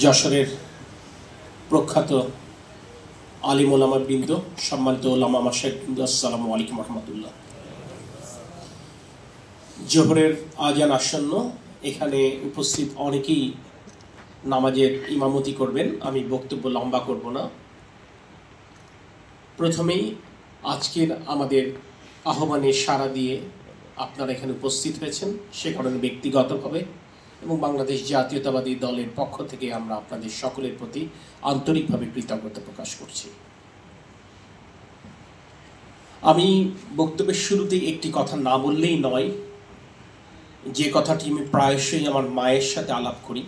যশোরের প্রখ্যাত আলিম ওলামা বৃন্দ, সম্মানিত ওলামা মাশায়েখ বৃন্দ, আসসালামু আলাইকুম রহমতুল্লাহ। জোহরের আজান আসন্ন, এখানে উপস্থিত অনেকেই নামাজের ইমামতি করবেন। আমি বক্তব্য লম্বা করব না। প্রথমেই আজকের আমাদের আহ্বানে সাড়া দিয়ে আপনারা এখানে উপস্থিত হয়েছেন, সে কারণে ব্যক্তিগতভাবে এবং বাংলাদেশ জাতীয়তাবাদী দলের পক্ষ থেকে আমরা আপনাদের সকলের প্রতি আন্তরিকভাবে কৃতজ্ঞতা প্রকাশ করছি। আমি বক্তব্যের শুরুতেই একটি কথা না বললেই নয়, যে কথাটি আমি প্রায়শই আমার মায়ের সাথে আলাপ করি।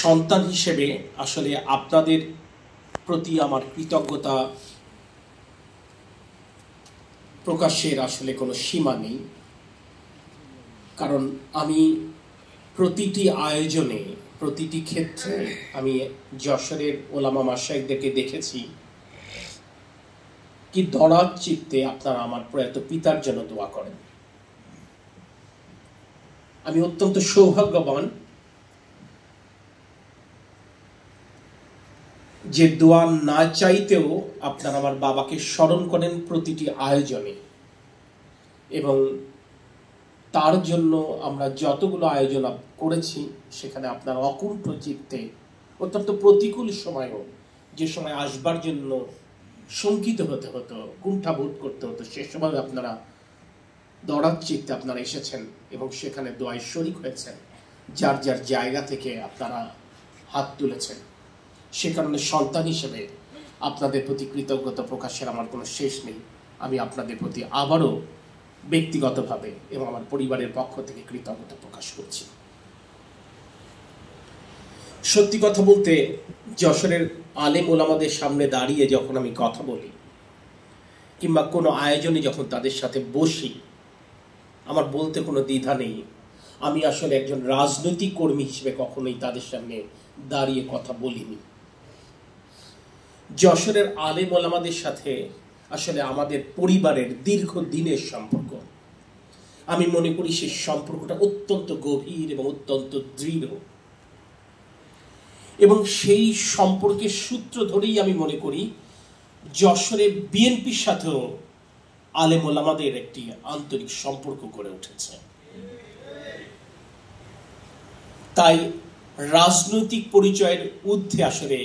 সন্তান হিসেবে আসলে আপনাদের প্রতি আমার কৃতজ্ঞতা প্রকাশের আসলে কোনো সীমা নেই, কারণ আমি প্রতিটি আয়োজনে, প্রতিটি ক্ষেত্রে আমি যশোরের ওলামা মাশায়েখদেরকে দেখেছি কি দরাজ চিত্তে আপনারা আমার প্রয়াত পিতার জন্য দোয়া করেন। আমি অত্যন্ত সৌভাগ্যবান যে দোয়া না চাইতেও আপনারা আমার বাবাকে স্মরণ করেন প্রতিটি আয়োজনে, এবং তার জন্য আমরা যতগুলো আয়োজন করেছি সেখানে আপনারা অকুণ্ঠ চিত্তে, অত্যন্ত প্রতিকূল সময়ও, যে সময় আসবার জন্য শঙ্কিত হতে হতো, কুণ্ঠাবোধ করতে হতো, সে সময় আপনারা দরাজ চিত্তে আপনারা এসেছেন এবং সেখানে দোয়ায় শরীক হয়েছেন, যার যার জায়গা থেকে আপনারা হাত তুলেছেন। সে কারণে সন্তান হিসেবে আপনাদের প্রতি কৃতজ্ঞতা প্রকাশের আমার কোনো শেষ নেই। আমি আপনাদের প্রতি আবারও ব্যক্তিগতভাবে এবং আমার পরিবারের পক্ষ থেকে কৃতজ্ঞতা প্রকাশ করছি। সত্যি কথা বলতে, যশোরের আলেম ওলামাদের সামনে দাঁড়িয়ে যখন আমি কথা বলি কিংবা কোনো আয়োজনে যখন তাদের সাথে বসি, আমার বলতে কোনো দ্বিধা নেই আমি আসলে একজন রাজনৈতিক কর্মী হিসেবে কখনোই তাদের সামনে দাঁড়িয়ে কথা বলিনি। যশোরের আলেম ওলামাদের সাথে আসলে আমাদের পরিবারের দীর্ঘদিনের সম্পর্ক। আমি মনে করি সেই সম্পর্কটা অত্যন্ত গভীর এবং অত্যন্ত দৃঢ়, এবং সেই সম্পর্কের সূত্র ধরেই আমি মনে করি যশোরে বিএনপির সাথেও আলেম ওলামাদের একটি আন্তরিক সম্পর্ক গড়ে উঠেছে। তাই রাজনৈতিক পরিচয়ের ঊর্ধ্বে আসলে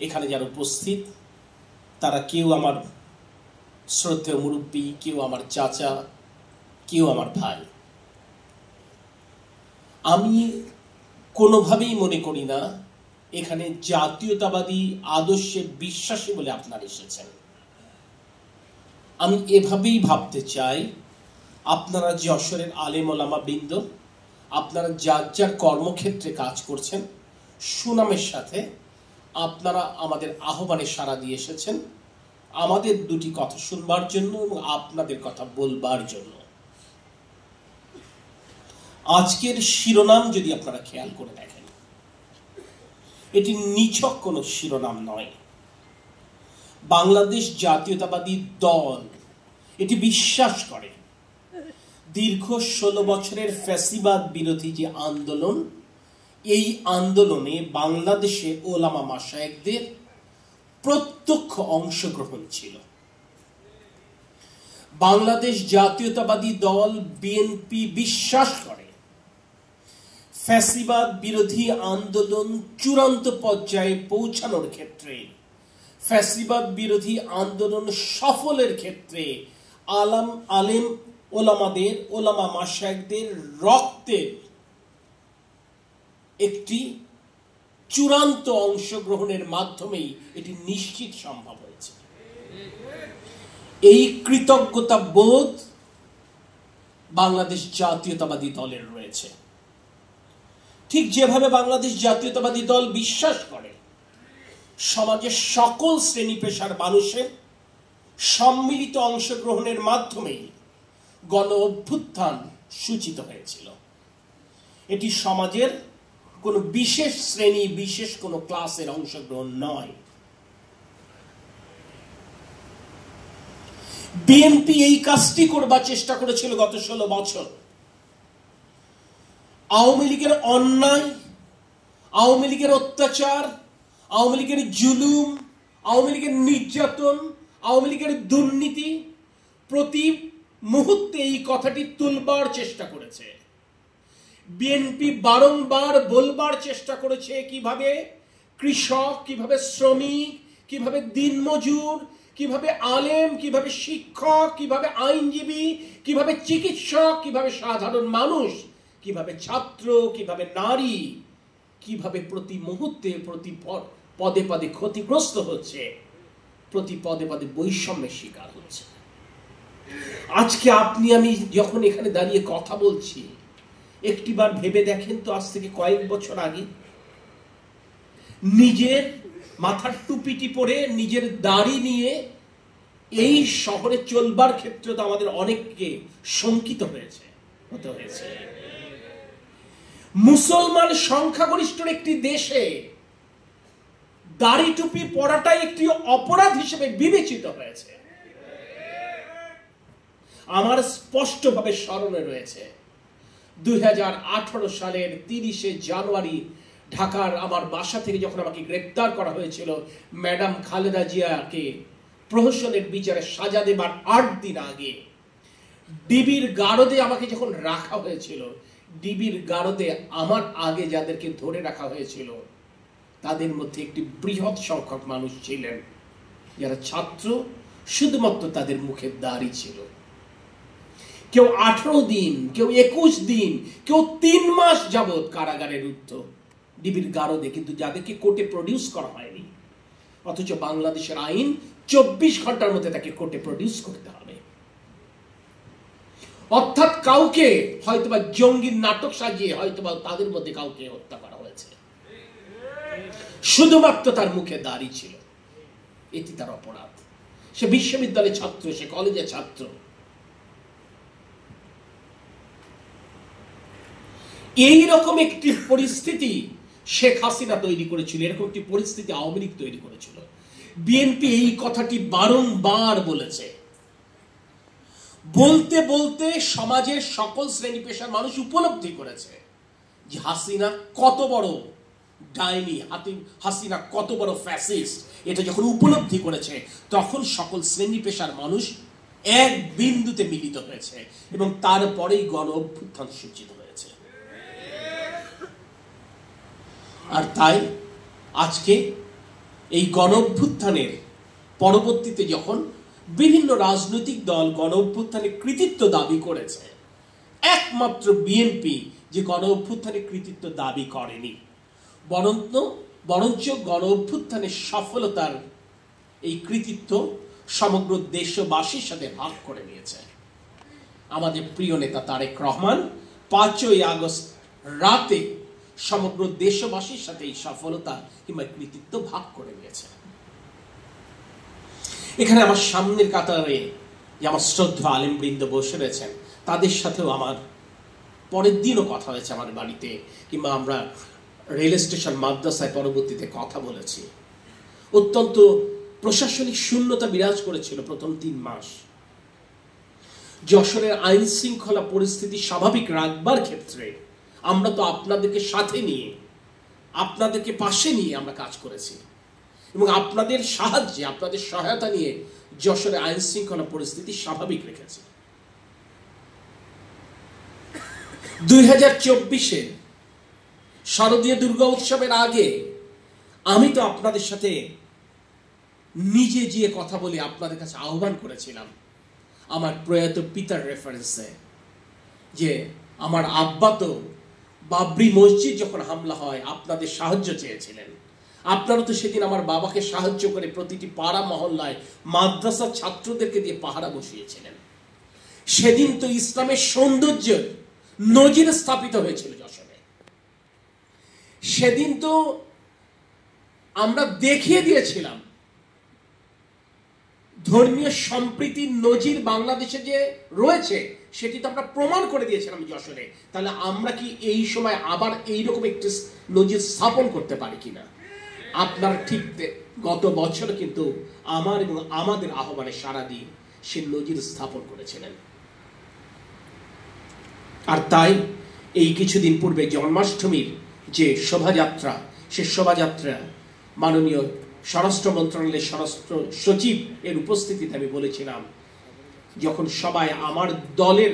এখানে যারা উপস্থিত তারা কেউ আমার শ্রদ্ধেয় মুরব্বী, কেউ আমার চাচা, কেউ আমার ভাই। আমি কোনোভাবেই মনে করি না এখানে জাতীয়তাবাদী আদর্শে বিশ্বাসী বলে আপনারা এসেছেন। আমি এভাবেই ভাবতে চাই, আপনারা যশোরের আলেম ওলামা বৃন্দ, আপনারা যার যার কর্মক্ষেত্রে কাজ করছেন সুনামের সাথে, আপনারা আমাদের আহ্বানে সাড়া দিয়ে এসেছেন আমাদের দুটি কথা শুনবার জন্য এবং আপনাদের কথা বলবার জন্য। আজকের শিরোনাম যদি আপনারা খেয়াল করে দেখেন, এটি নিছক কোনো শিরোনাম নয়। বাংলাদেশ জাতীয়তাবাদী দল এটি বিশ্বাস করে দীর্ঘ 16 বছরের ফ্যাসিবাদ বিরোধী যে আন্দোলন, এই আন্দোলনে বাংলাদেশে ওলামা মাশায়েখদের প্রত্যক্ষ অংশগ্রহণ ছিল। বাংলাদেশ জাতীয়তাবাদী দল বিএনপি বিশ্বাস করে ফ্যাসিবাদ বিরোধী আন্দোলন চূড়ান্ত পর্যায়ে পৌঁছানোর ক্ষেত্রে, ফ্যাসিবাদ বিরোধী আন্দোলন সফলের ক্ষেত্রে আলেম ওলামাদের, ওলামা মাশায়েখদের রক্তের একটি চূড়ান্ত অংশগ্রহণের মাধ্যমেই এটি নিশ্চিত সম্ভব হয়েছে। এই কৃতজ্ঞতা বোধ বাংলাদেশ জাতীয়তাবাদী দলের রয়েছে। ঠিক যেভাবে বাংলাদেশ জাতীয়তাবাদী দল বিশ্বাস করে সমাজের সকল শ্রেণী পেশার মানুষের সম্মিলিত অংশগ্রহণের মাধ্যমেই গণ অভ্যুত্থান সূচিত হয়েছিল। এটি সমাজের কোনো বিশেষ শ্রেণী, বিশেষ কোনো ক্লাসের অংশগ্রহণ নয়। বিএনপি এই কাজটি করবার চেষ্টা করেছিল গত 16 বছর। আওয়ামী লীগের অন্যায়, আওয়ামী লীগের অত্যাচার, আওয়ামী লীগের জুলুম, আওয়ামী লীগের নির্যাতন, আওয়ামী লীগের দুর্নীতি প্রতি মুহূর্তে এই কথাটি তুলবার চেষ্টা করেছে। বিএনপি বারংবার বলবার চেষ্টা করেছে কিভাবে কৃষক, কিভাবে শ্রমিক, কিভাবে দিনমজুর, কিভাবে আলেম, কিভাবে শিক্ষক, কিভাবে আইনজীবী, কিভাবে চিকিৎসক, কিভাবে সাধারণ মানুষ, কিভাবে ছাত্র, কিভাবে নারী, কিভাবে প্রতি মুহূর্তে প্রতি পদে পদে ক্ষতিগ্রস্ত হচ্ছে, প্রতি পদে পদে বৈষম্যের শিকার হচ্ছে। আজকে আপনি আমি যখন এখানে দাঁড়িয়ে কথা বলছি, একটিবার ভেবে দেখেন তো, আজ থেকে কয়েক বছর আগে নিজের মাথার টুপিটি পরে নিজের দাড়ি নিয়ে এই শহরে চলবার ক্ষেত্রে তো আমাদের অনেককে শঙ্কিত হতে হয়েছে। মুসলমান সংখ্যাগরিষ্ঠ একটি দেশে দাড়ি টুপি পরাটাই একটি অপরাধ হিসেবে বিবেচিত হয়েছে। আমার স্পষ্টভাবে স্মরণে রয়েছে 2018 সালের 30শে জানুয়ারি ঢাকার আমার বাসা থেকে যখন আমাকে গ্রেপ্তার করা হয়েছিল, ম্যাডাম খালেদা জিয়াকে প্রহসনের বিচারে সাজা দেবার 8 দিন আগে ডিবির গারদে আমাকে যখন রাখা হয়েছিল, ডিবির গারদে আমার আগে যাদেরকে ধরে রাখা হয়েছিল তাদের মধ্যে একটি বৃহৎ সংখ্যক মানুষ ছিলেন যারা ছাত্র, শুধুমাত্র তাদের মুখে দাড়ি ছিল। কেউ 18 দিন, কেউ 21 দিন, কেউ 3 মাস যাবৎ কারাগারে রুদ্ধ ডিবির গারদে, কিন্তু যাদেরকে কোর্টে প্রডিউস করা হয়নি। অথচ বাংলাদেশের আইন 24 ঘন্টার মধ্যে তাকে কোর্টে প্রডিউস করতে হবে। অর্থাৎ কাউকে হয়তোবা জঙ্গির নাটক সাজিয়ে হয়তোবা তাদের মধ্যে কাউকে হত্যা করা হয়েছে, শুধুমাত্র তার মুখে দাড়ি ছিল। এটি তার অপরাধ। সে বিশ্ববিদ্যালয়ের ছাত্র, সে কলেজের ছাত্র। এইরকম একটি পরিস্থিতি শেখ হাসিনা তৈরি করেছিল, এরকম একটি পরিস্থিতি আওয়ামী লীগ তৈরি করেছিল। বিএনপি এই কথাটি বারংবার বলেছে। বলতে বলতে সমাজের সকল শ্রেণী পেশার মানুষ উপলব্ধি করেছে যে হাসিনা কত বড় ডাইনি, হাসিনা কত বড় ফ্যাসিস্ট। এটা যখন উপলব্ধি করেছে তখন সকল শ্রেণী পেশার মানুষ এক বিন্দুতে মিলিত হয়েছে এবং তারপরেই গণ অভ্যুত্থান সূচিত হয়েছে। আর তাই আজকে এই গণ অভ্যুত্থানের পরবর্তীতে যখন বিভিন্ন রাজনৈতিক দল গণ অভ্যুত্থানের কৃতিত্ব দাবি করেছে, একমাত্র বিএনপি যে গণ অভ্যুত্থানের কৃতিত্ব দাবি করেনি, বরঞ্চ গণ অভ্যুত্থানের সফলতার এই কৃতিত্ব সমগ্র দেশবাসীর সাথে ভাগ করে নিয়েছে। আমাদের প্রিয় নেতা তারেক রহমান 5ই আগস্ট রাতে সমগ্র দেশবাসীর সাথে এই সফলতা কিংবা কৃতিত্ব ভাগ করে নিয়েছে। এখানে আমার সামনের কাতারে যে আমার শ্রদ্ধা আলেমবৃন্দ বসে রয়েছেন, তাদের সাথেও আমার পরের দিনও কথা হয়েছে আমার বাড়িতে, কিংবা আমরা রেল স্টেশন মাদ্রাসায় পরবর্তীতে কথা বলেছি। অত্যন্ত প্রশাসনিক শূন্যতা বিরাজ করেছিল প্রথম 3 মাস। যশোরের আইন শৃঙ্খলা পরিস্থিতি স্বাভাবিক রাখবার ক্ষেত্রে আমরা তো আপনাদেরকে সাথে নিয়ে, আপনাদেরকে পাশে নিয়ে আমরা কাজ করেছি এবং আপনাদের সাহায্যে, আপনাদের সহায়তা নিয়ে যশোরের আইন শৃঙ্খলা পরিস্থিতি স্বাভাবিক রেখেছি। 2024-এ শারদীয় দুর্গা উৎসবের আগে আমি তো আপনাদের সাথে নিজে গিয়ে কথা বলে আপনাদের কাছে আহ্বান করেছিলাম আমার প্রয়াত পিতার রেফারেন্সে, যে আমার আব্বা তো বাবরি মসজিদ যখন হামলা হয় আপনাদের সাহায্য চেয়েছিলেন। আপনারা তো সেদিন আমার বাবাকে সাহায্য করে প্রতিটি পাড়া মহল্লায় মাদ্রাসার ছাত্রদেরকে দিয়ে পাহারা বসিয়েছিলেন। সেদিন তো ইসলামের সৌন্দর্য নজির স্থাপিত হয়েছিল যশোরে। সেদিন তো আমরা দেখিয়ে দিয়েছিলাম ধর্মীয় সম্প্রীতির নজির বাংলাদেশে যে রয়েছে সেটি তো আমরা প্রমাণ করে দিয়েছিলাম যশোরে। তাহলে আমরা কি এই সময় আবার এইরকম একটি নজির স্থাপন করতে পারি কিনা? আপনারা ঠিক গত বছর কিন্তু আমার এবং আমাদের আহ্বানে সাড়া দিয়ে সে নজির স্থাপন করেছিলেন। আর তাই এই কিছুদিন পূর্বে জন্মাষ্টমীর যে শোভাযাত্রা, সে শোভাযাত্রা মাননীয় স্বরাষ্ট্র মন্ত্রণালয়ের স্বরাষ্ট্র সচিব এর উপস্থিতিতে আমি বলেছিলাম, যখন সবাই আমার দলের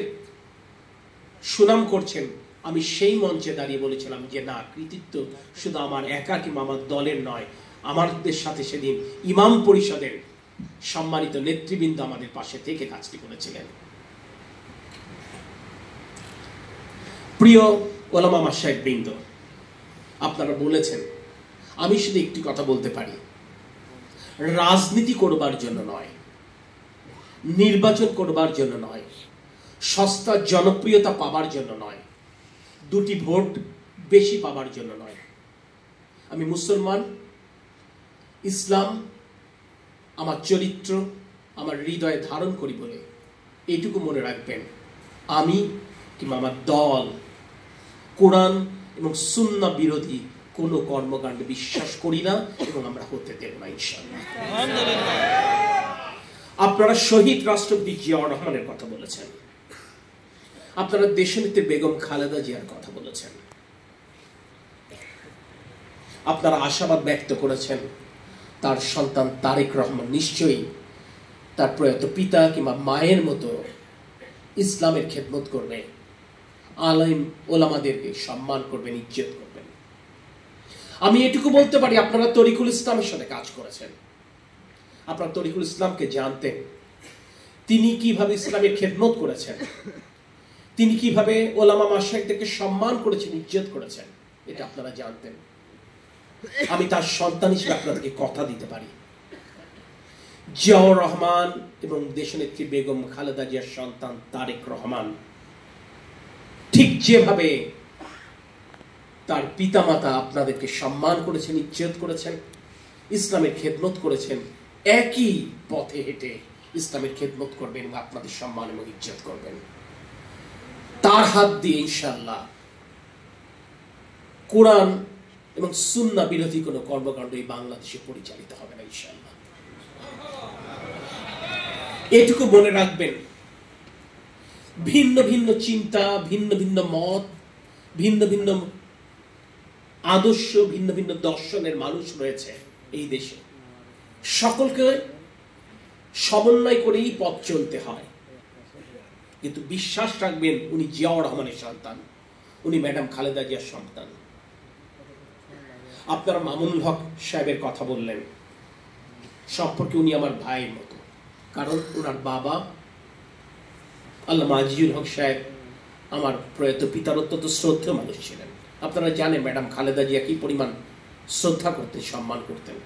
সুনাম করছেন, আমি সেই মঞ্চে দাঁড়িয়ে বলেছিলাম যে না, কৃতিত্ব শুধু আমার একা কিংবা আমার দলের নয়, আমাদের সাথে সেদিন ইমাম পরিষদের সম্মানিত নেতৃবৃন্দ আমাদের পাশে থেকে কাজটি করেছিলেন। প্রিয় ওলামা মাশায়েখ বৃন্দ, আপনারা বলেছেন, আমি শুধু একটি কথা বলতে পারি, রাজনীতি করবার জন্য নয়, নির্বাচন করবার জন্য নয়, সস্তা জনপ্রিয়তা পাবার জন্য নয়, দুটি ভোট বেশি পাবার জন্য নয়। আমি মুসলমান, ইসলাম আমার চরিত্র, আমার হৃদয়ে ধারণ করি বলে এইটুকু মনে রাখবেন, আমি কিংবা আমার দল কোরআন এবং সুন্নাহ বিরোধী কোনো কর্মকাণ্ডে বিশ্বাস করি না এবং আমরা হতে দেব না ইনশাআল্লাহ। আপনারা শহীদ রাষ্ট্রপতি জিয়াউর রহমানের কথা বলেছেন, আপনারা দেশনেত্রী বেগম খালেদা জিয়ার কথা বলেছেন, আপনারা আশাবাদ ব্যক্ত করেছেন তার সন্তান তারেক রহমান নিশ্চয়ই তার প্রয়াত পিতা কিংবা মায়ের মতো ইসলামের খেদমত করবে, আলেম ওলামাদেরকে সম্মান করবেন, ইজ্জত করবেন। আমি এটুকু বলতে পারি, আপনারা তরিকুল ইসলামের সাথে কাজ করেছেন, আপনারা তরিকুল ইসলামকে জানতেন, তিনি কিভাবে ইসলামের খেদমত করেছেন, তিনি কিভাবে ওলামা মাশায়েখদেরকে সম্মান করেছেন, ইজ্জত করেছেন, এটা আপনারা জানতেন। আমি তার সন্তান হিসেবে আপনাদেরকে কথা দিতে পারি, জিয়াউর রহমান এবং দেশনেত্রী বেগম খালেদা জিয়ার সন্তান তারেক রহমান ঠিক যেভাবে তার পিতামাতা আপনাদেরকে সম্মান করেছেন, ইজ্জত করেছেন, ইসলামের খেদমত করেছেন, একই পথে হেঁটে ইসলামের খেদমত করবেন এবং আপনাদের সম্মান এবং ইজ্জত করবেন। তার হাত দিয়ে ইনশাআল্লাহ কোরআন এবং সুন্নাহ বিরোধী কোনো কর্মকাণ্ড এই বাংলাদেশে পরিচালিত হবে না ইনশাআল্লাহ। এটুকু মনে রাখবেন, ভিন্ন ভিন্ন চিন্তা, ভিন্ন ভিন্ন মত, ভিন্ন ভিন্ন আদর্শ, ভিন্ন ভিন্ন দর্শনের মানুষ রয়েছে এই দেশে, সকলকে সমন্বয় করেই পথ চলতে হয়। কিন্তু বিশ্বাস রাখবেন, উনি জিয়াউর রহমানের সন্তান, উনি ম্যাডাম খালেদা জিয়ার সন্তান। আপনারা মামুনুল হক সাহেবের কথা বললেন, সম্পর্কে উনি আমার ভাইয়ের মতো, কারণ ওনার বাবা আল্লামা আজিজুল হক সাহেব আমার প্রয়াত পিতার অত্যন্ত শ্রদ্ধেয় মানুষ ছিলেন। আপনারা জানেন ম্যাডাম খালেদা জিয়া কি পরিমাণ শ্রদ্ধা করতেন, সম্মান করতেন।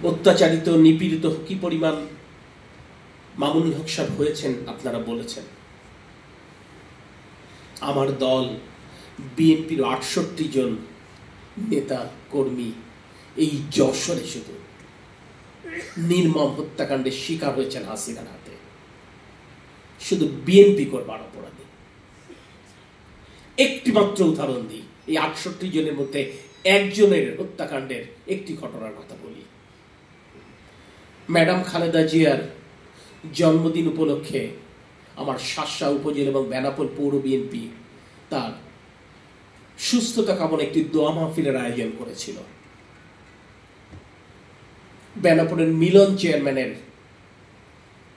অত্যাচারিত, নিপীড়িত কি পরিমাণ মামুনুল হক সাহেব হয়েছেন আপনারা বলেছেন। আমার দল বিএনপির ৬৮ জন নেতা কর্মী এই যশোরে শুধু নির্মম হত্যাকাণ্ডের শিকার হয়েছেন হাসিনার হাতে, শুধু বিএনপি করবার অপরাধে। একটি মাত্র উদাহরণ দিই, এই ৬৮ জনের মধ্যে একজনের হত্যাকাণ্ডের একটি ঘটনার কথা বলি। ম্যাডাম খালেদা জিয়ার জন্মদিন উপলক্ষে আমার শাসা উপজেলা এবং বেনাপোল পৌর বিএনপি তার সুস্থতা কামনা একটি দোয়া মাহফিলের আয়োজন করেছিল। বেনাপোলের মিলন চেয়ারম্যানের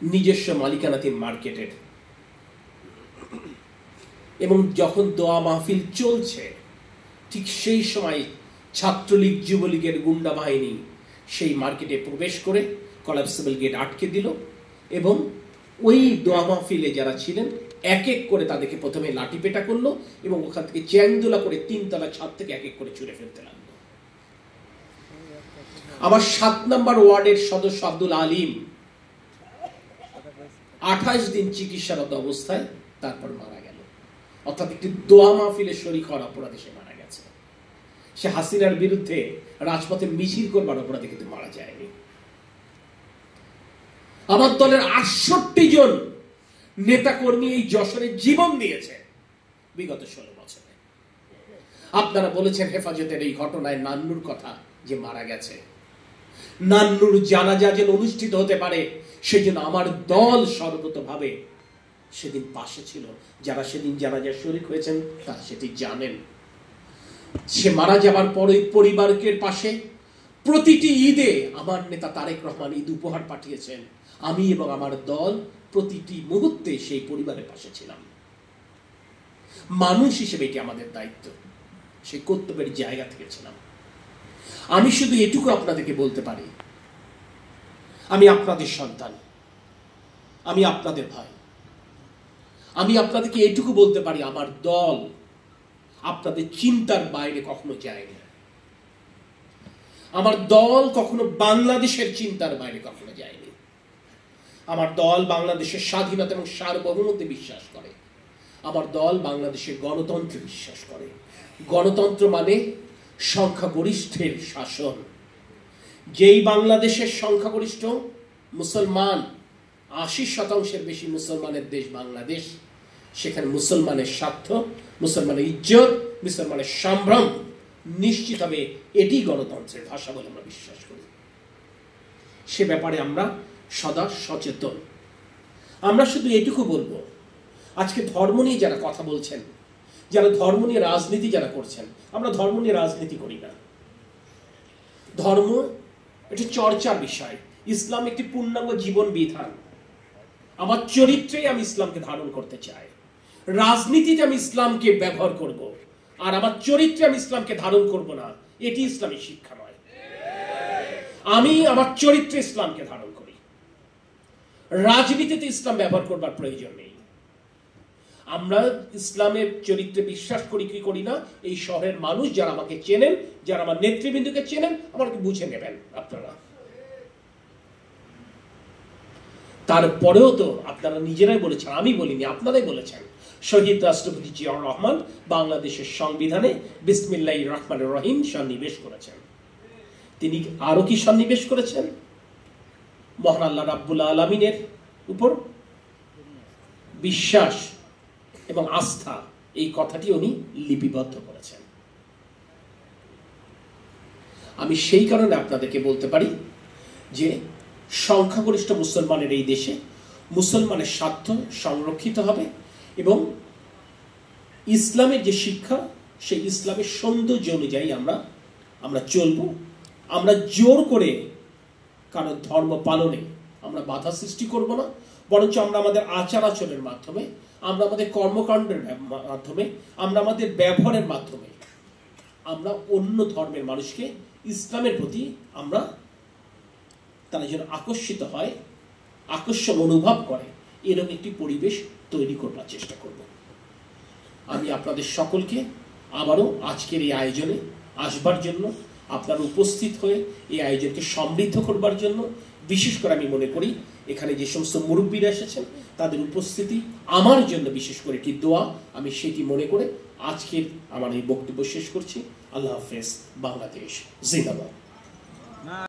নিজস্ব মালিকানাধীন মার্কেটের, এবং যখন দোয়া মাহফিল চলছে ঠিক সেই সময় ছাত্রলীগ যুবলীগের গুন্ডা বাহিনী সেই মার্কেটে প্রবেশ করে কলাপসিবল গেট আটকে দিল এবং ওই দোয়া মাহফিলে যারা ছিলেন এক এক করে তাদেরকে প্রথমে লাঠি পেটা করলো এবং ওখান থেকে চ্যাংদোলা করে ৩ তলা ছাদ থেকে এক এক করে ছুঁড়ে ফেলতে লাগলো। আমার ৭ নম্বর ওয়ার্ডের সদস্য আব্দুল আলিম ২৮ দিন চিকিৎসারত অবস্থায় তারপর মারা গেল। অর্থাৎ একটি দোয়া মাহফিলে শরীক হওয়ার অপরাধে সে মারা গেছে। সে হাসিনার বিরুদ্ধে রাজপথে মিছিল করবার অপরাধে কিন্তু মারা যায়নি। আমার দলের ৬৮ জন নেতা কর্মী এই যশোরে জীবন দিয়েছে বিগত ১৬ বছরে। আপনারা বলেছেন হেফাজতের এই ঘটনায় নান্নুর কথা যে মারা গেছে, নান্নুর জানাজা যেন অনুষ্ঠিত হতে পারে সেজন্য আমার দল সর্বতভাবে সেদিন পাশে ছিল। যারা সেদিন জানাজার শরীক হয়েছেন তারা সেটি জানেন। সে মারা যাবার পর ওই পরিবারকে পাশে প্রতিটি ঈদে আমার নেতা তারেক রহমান ঈদ উপহার পাঠিয়েছেন। আমি এবং আমার দল প্রতিটি মুহূর্তে সেই পরিবারের পাশে ছিলাম। মানুষ হিসেবে এটি আমাদের দায়িত্ব, সেই কর্তব্যের জায়গা থেকে ছিলাম। আমি শুধু এটুকু আপনাদেরকে বলতে পারি, আমি আপনাদের সন্তান, আমি আপনাদের ভাই। আমি আপনাদেরকে এটুকু বলতে পারি, আমার দল আপনাদের চিন্তার বাইরে কখনো যায়নি। আমার দল কখনো বাংলাদেশের চিন্তার বাইরে কখনো যায়নি। আমার দল বাংলাদেশের স্বাধীনতা এবং সার্বভৌমত্বে বিশ্বাস করে। আমার দল বাংলাদেশের গণতন্ত্রে বিশ্বাস করে। গণতন্ত্র মানে সংখ্যাগরিষ্ঠের শাসন। যেই বাংলাদেশের সংখ্যাগরিষ্ঠ মুসলমান, ৮০% বেশি মুসলমানের দেশ বাংলাদেশ, সেখানে মুসলমানের স্বার্থ, মুসলমানের ইজ্জত, মুসলমানের সম্ভ্রম নিশ্চিত হবে। এটি গণতন্ত্রের ভাষা বলে আমরা বিশ্বাস করি। সে ব্যাপারে আমরা সদা সচেতন। আমরা শুধু এটুকু বলবো, আজকে ধর্ম নিয়ে যারা কথা বলছেন, যারা ধর্ম নিয়ে রাজনীতি যারা করছেন, আমরা ধর্ম নিয়ে রাজনীতি করি না। ধর্ম একটি চর্চার বিষয়। ইসলাম একটি পূর্ণাঙ্গ জীবন বিধান। আমার চরিত্রে আমি ইসলামকে ধারণ করতে চাই। রাজনীতিতে আমি ইসলামকে ব্যবহার করব, আর আমার চরিত্রে আমি ইসলামকে ধারণ করব না, এটি ইসলামী শিক্ষা নয়। আমি আমার চরিত্রে ইসলামকে ধারণ করি। রাজনীতিতে ইসলাম ব্যবহার করবার প্রয়োজন নেই। আমরা ইসলামের চরিত্রে বিশ্বাস করি কি করি না, এই শহরের মানুষ যারা আমাকে চেনেন, যারা আমার নেতৃবৃন্দকে চেনেন, আমাকে বুঝে নেবেন আপনারা। তারপরেও তো আপনারা নিজেরাই বলেছেন, আমি বলিনি, আপনারাই বলেছেন, শহীদ রাষ্ট্রপতি জিয়াউর রহমান বাংলাদেশের সংবিধানে বিসমিল্লাহির রহমানির রহিম সন্নিবেশ করেছেন। তিনি আরো কি সন্নিবেশ করেছেন? মহান আল্লাহ রাব্বুল আলামিনের উপর বিশ্বাস এবং আস্থা, এই কথাটি উনি লিপিবদ্ধ করেছেন। আমি সেই কারণে আপনাদেরকে বলতে পারি যে সংখ্যাগরিষ্ঠ মুসলমানের এই দেশে মুসলমানের স্বার্থ সংরক্ষিত হবে এবং ইসলামের যে শিক্ষা, সেই ইসলামের সৌন্দর্য অনুযায়ী আমরা চলব। আমরা জোর করে কারো ধর্ম পালনে আমরা বাধা সৃষ্টি করব না, বরঞ্চ আমরা আমাদের আচার আচরণের মাধ্যমে, আমরা আমাদের কর্মকাণ্ডের মাধ্যমে, আমরা আমাদের ব্যবহারের মাধ্যমে আমরা অন্য ধর্মের মানুষকে ইসলামের প্রতি আমরা তারা যেন আকর্ষিত হয়, আকর্ষণ অনুভব করে, এরকম একটি পরিবেশ তৈরি করবার চেষ্টা করব। আমি আপনাদের সকলকে আবারও আজকের এই আয়োজনে আসবার জন্য, আপনারা উপস্থিত হয়ে এই আয়োজনকে সমৃদ্ধ করবার জন্য, বিশেষ করে আমি মনে করি এখানে যে সমস্ত মুরব্বীরা এসেছেন তাদের উপস্থিতি আমার জন্য বিশেষ করে একটি দোয়া, আমি সেটি মনে করে আজকের আমার এই বক্তব্য শেষ করছি। আল্লাহ হাফেজ। বাংলাদেশ জিন্দাবাদ।